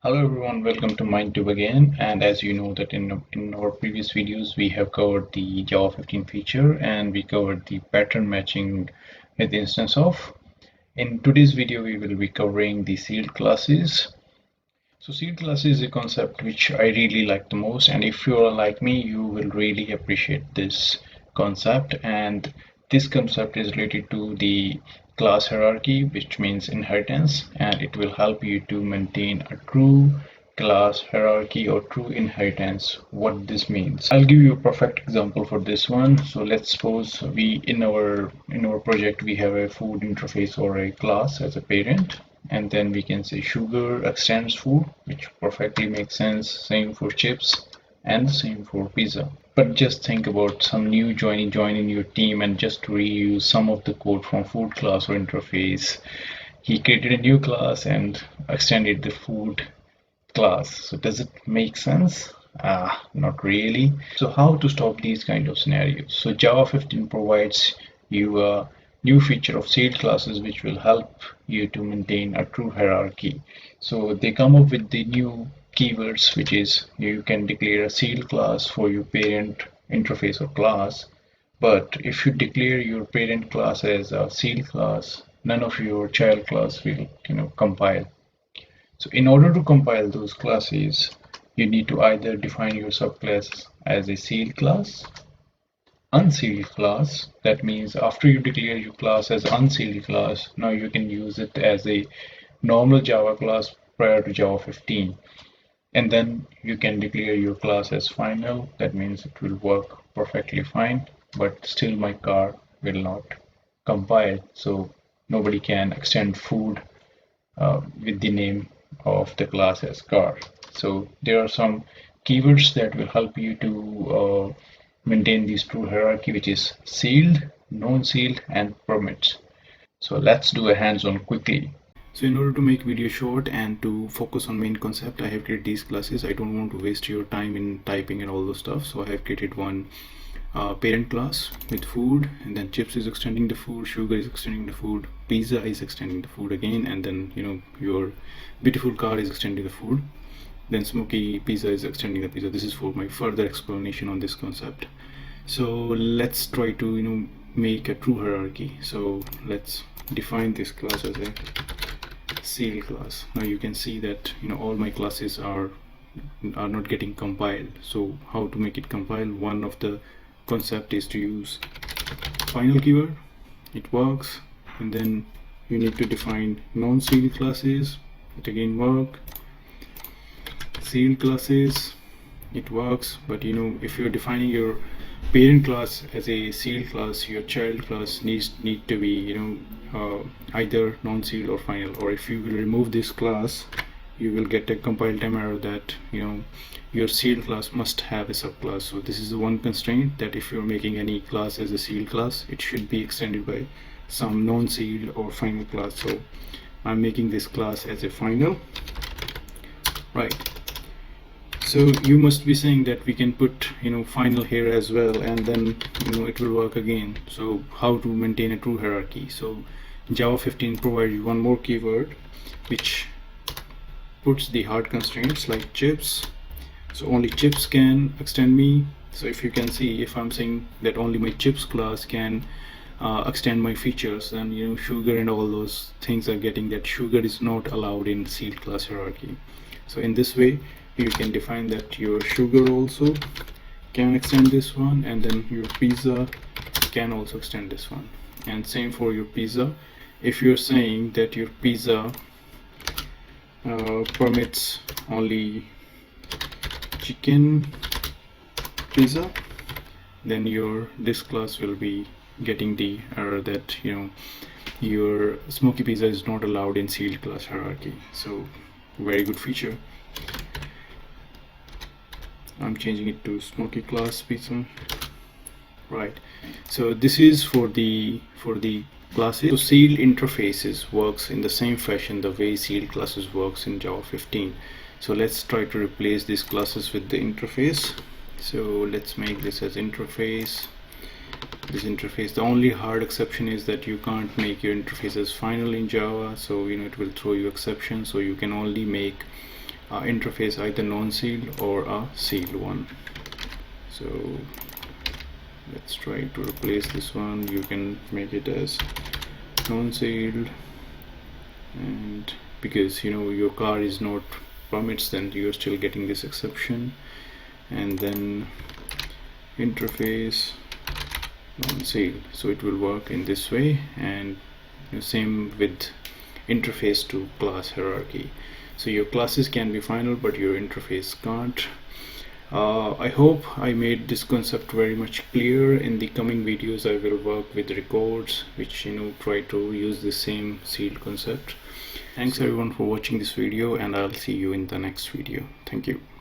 Hello everyone, welcome to MindTube again. And as you know that in our previous videos we have covered the Java 15 feature and we covered the pattern matching with the instance of. In today's video we will be covering the sealed classes. So sealed classes is a concept which I really like the most, and if you are like me you will really appreciate this concept. And this concept is related to the class hierarchy, which means inheritance, and it will help you to maintain a true class hierarchy or true inheritance. What this means, I'll give you a perfect example for this one. So let's suppose we in our project we have a food interface or a class as a parent, and then we can say sugar extends food, which perfectly makes sense. Same for chips and same for pizza. But just think about some new join in your team and just reuse some of the code from food class or interface. He created a new class and extended the food class. So does it make sense? Not really. So how to stop these kind of scenarios? So Java 15 provides you a new feature of sealed classes which will help you to maintain a true hierarchy. So they come up with the new keywords, which is you can declare a sealed class for your parent interface or class. But if you declare your parent class as a sealed class, none of your child class will compile. So in order to compile those classes, you need to either define your subclass as a sealed class, unsealed class. That means after you declare your class as unsealed class, now you can use it as a normal Java class prior to Java 15. And then you can declare your class as final. That means it will work perfectly fine, but still my car will not compile. So nobody can extend food with the name of the class as car. So there are some keywords that will help you to maintain this true hierarchy, which is sealed, non-sealed, and permits. So let's do a hands-on quickly. So in order to make video short and to focus on main concept, I have created these classes. I don't want to waste your time in typing and all those stuff. So I have created one parent class with food, and then chips is extending the food, sugar is extending the food, pizza is extending the food again, and then your beautiful car is extending the food, then smoky pizza is extending the pizza. This is for my further explanation on this concept. So let's try to make a true hierarchy. So let's define this class as a sealed class. Now you can see that all my classes are not getting compiled. So how to make it compile? One of the concept is to use final keyword. It works. And then you need to define non-sealed classes. It again work. Sealed classes, it works. But if you're defining your parent class as a sealed class, your child class need to be either non-sealed or final. Or if you will remove this class, you will get a compile time error that your sealed class must have a subclass. So this is the one constraint, that if you're making any class as a sealed class, it should be extended by some non-sealed or final class. So I'm making this class as a final, right? So you must be saying that we can put final here as well, and then it will work again. So how to maintain a true hierarchy? So Java 15 provides one more keyword which puts the hard constraints like chips. So only chips can extend me. So if you can see, if I'm saying that only my chips class can extend my features, then sugar and all those things are getting that sugar is not allowed in sealed class hierarchy. So in this way you can define that your sugar also can extend this one, and then your pizza can also extend this one, and same for your pizza. If you're saying that your pizza permits only chicken pizza, then this class will be getting the error that your smoky pizza is not allowed in sealed class hierarchy. So very good feature. I'm changing it to smoky class pizza, right? So this is for the classes. So sealed interfaces works in the same fashion the way sealed classes works in Java 15. So let's try to replace these classes with the interface. So let's make this as interface. This interface, the only hard exception is that you can't make your interface as final in Java. So it will throw you exception. So you can only make interface either non-sealed or a sealed one. So let's try to replace this one. You can make it as non-sealed, and because your car is not permits, then you're still getting this exception. And then interface non-sealed, so it will work in this way. And same with interface to class hierarchy, so your classes can be final but your interface can't. I hope I made this concept very much clear. In the coming videos I will work with records which try to use the same sealed concept. Thanks everyone for watching this video, and I'll see you in the next video. Thank you.